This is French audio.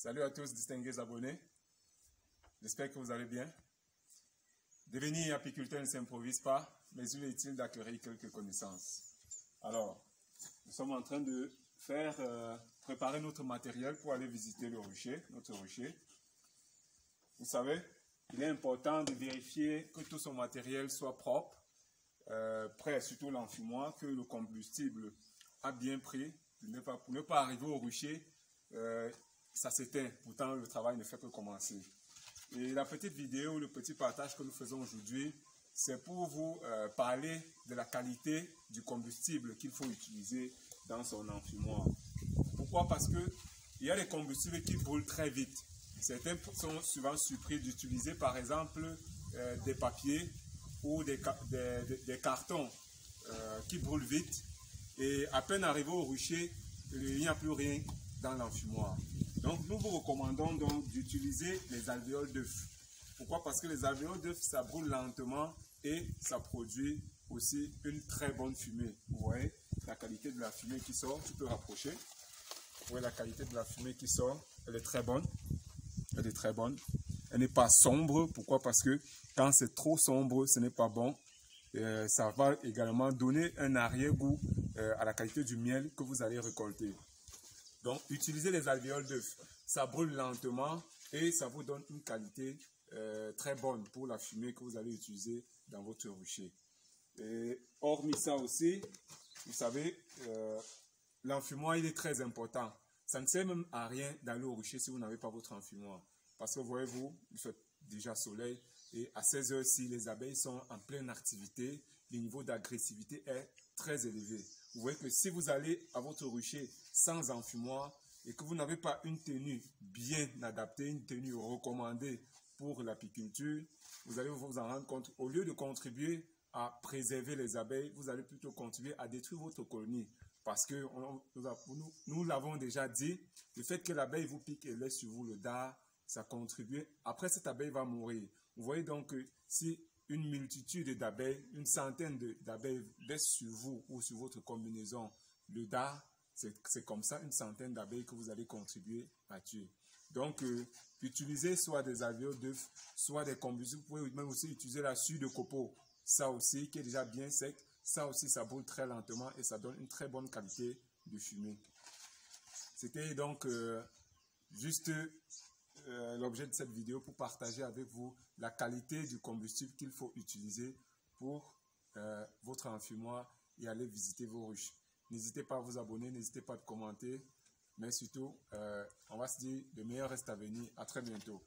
Salut à tous, distingués abonnés. J'espère que vous allez bien. Devenir apiculteur ne s'improvise pas, mais il est utile d'acquérir quelques connaissances. Alors, nous sommes en train de préparer notre matériel pour aller visiter le rucher, notre rucher. Vous savez, il est important de vérifier que tout son matériel soit propre, prêt, surtout l'enfumoir, que le combustible a bien pris, pour ne pas arriver au rucher. Ça s'éteint, pourtant le travail ne fait que commencer. Et la petite vidéo, le petit partage que nous faisons aujourd'hui, c'est pour vous parler de la qualité du combustible qu'il faut utiliser dans son enfumoir. Pourquoi? Parce qu'il y a des combustibles qui brûlent très vite. Certains sont souvent surpris d'utiliser par exemple des papiers ou des cartons qui brûlent vite. Et à peine arrivé au rucher, il n'y a plus rien dans l'enfumoir. Donc nous vous recommandons donc d'utiliser les alvéoles d'œuf. Pourquoi? Parce que les alvéoles d'œuf, ça brûle lentement et ça produit aussi une très bonne fumée. Vous voyez la qualité de la fumée qui sort, tu peux rapprocher. Vous voyez la qualité de la fumée qui sort, elle est très bonne. Elle est très bonne. Elle n'est pas sombre. Pourquoi? Parce que quand c'est trop sombre, ce n'est pas bon. Ça va également donner un arrière-goût à la qualité du miel que vous allez récolter. Donc, utilisez les alvéoles d'œuf. Ça brûle lentement et ça vous donne une qualité très bonne pour la fumée que vous allez utiliser dans votre rucher. Et hormis ça aussi, vous savez, l'enfumoir, il est très important. Ça ne sert même à rien d'aller au rucher si vous n'avez pas votre enfumoir. Parce que voyez-vous, il fait déjà soleil et à 16 heures-ci, les abeilles sont en pleine activité. Le niveau d'agressivité est très élevé. Vous voyez que si vous allez à votre rucher sans enfumoir et que vous n'avez pas une tenue bien adaptée, une tenue recommandée pour l'apiculture, vous allez vous en rendre compte, au lieu de contribuer à préserver les abeilles, vous allez plutôt contribuer à détruire votre colonie. Parce que nous l'avons déjà dit, le fait que l'abeille vous pique et laisse sur vous le dard, ça contribue. Après, cette abeille va mourir. Vous voyez donc que si une multitude d'abeilles, une centaine d'abeilles laissent sur vous ou sur votre combinaison le dard, c'est comme ça une centaine d'abeilles que vous allez contribuer à tuer. Donc, utilisez soit des alvéoles d'œuf, soit des combustibles. Vous pouvez même aussi utiliser la suie de copeaux. Ça aussi, qui est déjà bien sec. Ça aussi, ça brûle très lentement et ça donne une très bonne qualité de fumée. C'était donc juste l'objet de cette vidéo pour partager avec vous la qualité du combustible qu'il faut utiliser pour votre enfumoir et aller visiter vos ruches. N'hésitez pas à vous abonner, n'hésitez pas à commenter, mais surtout, on va se dire, le meilleur reste à venir. À très bientôt.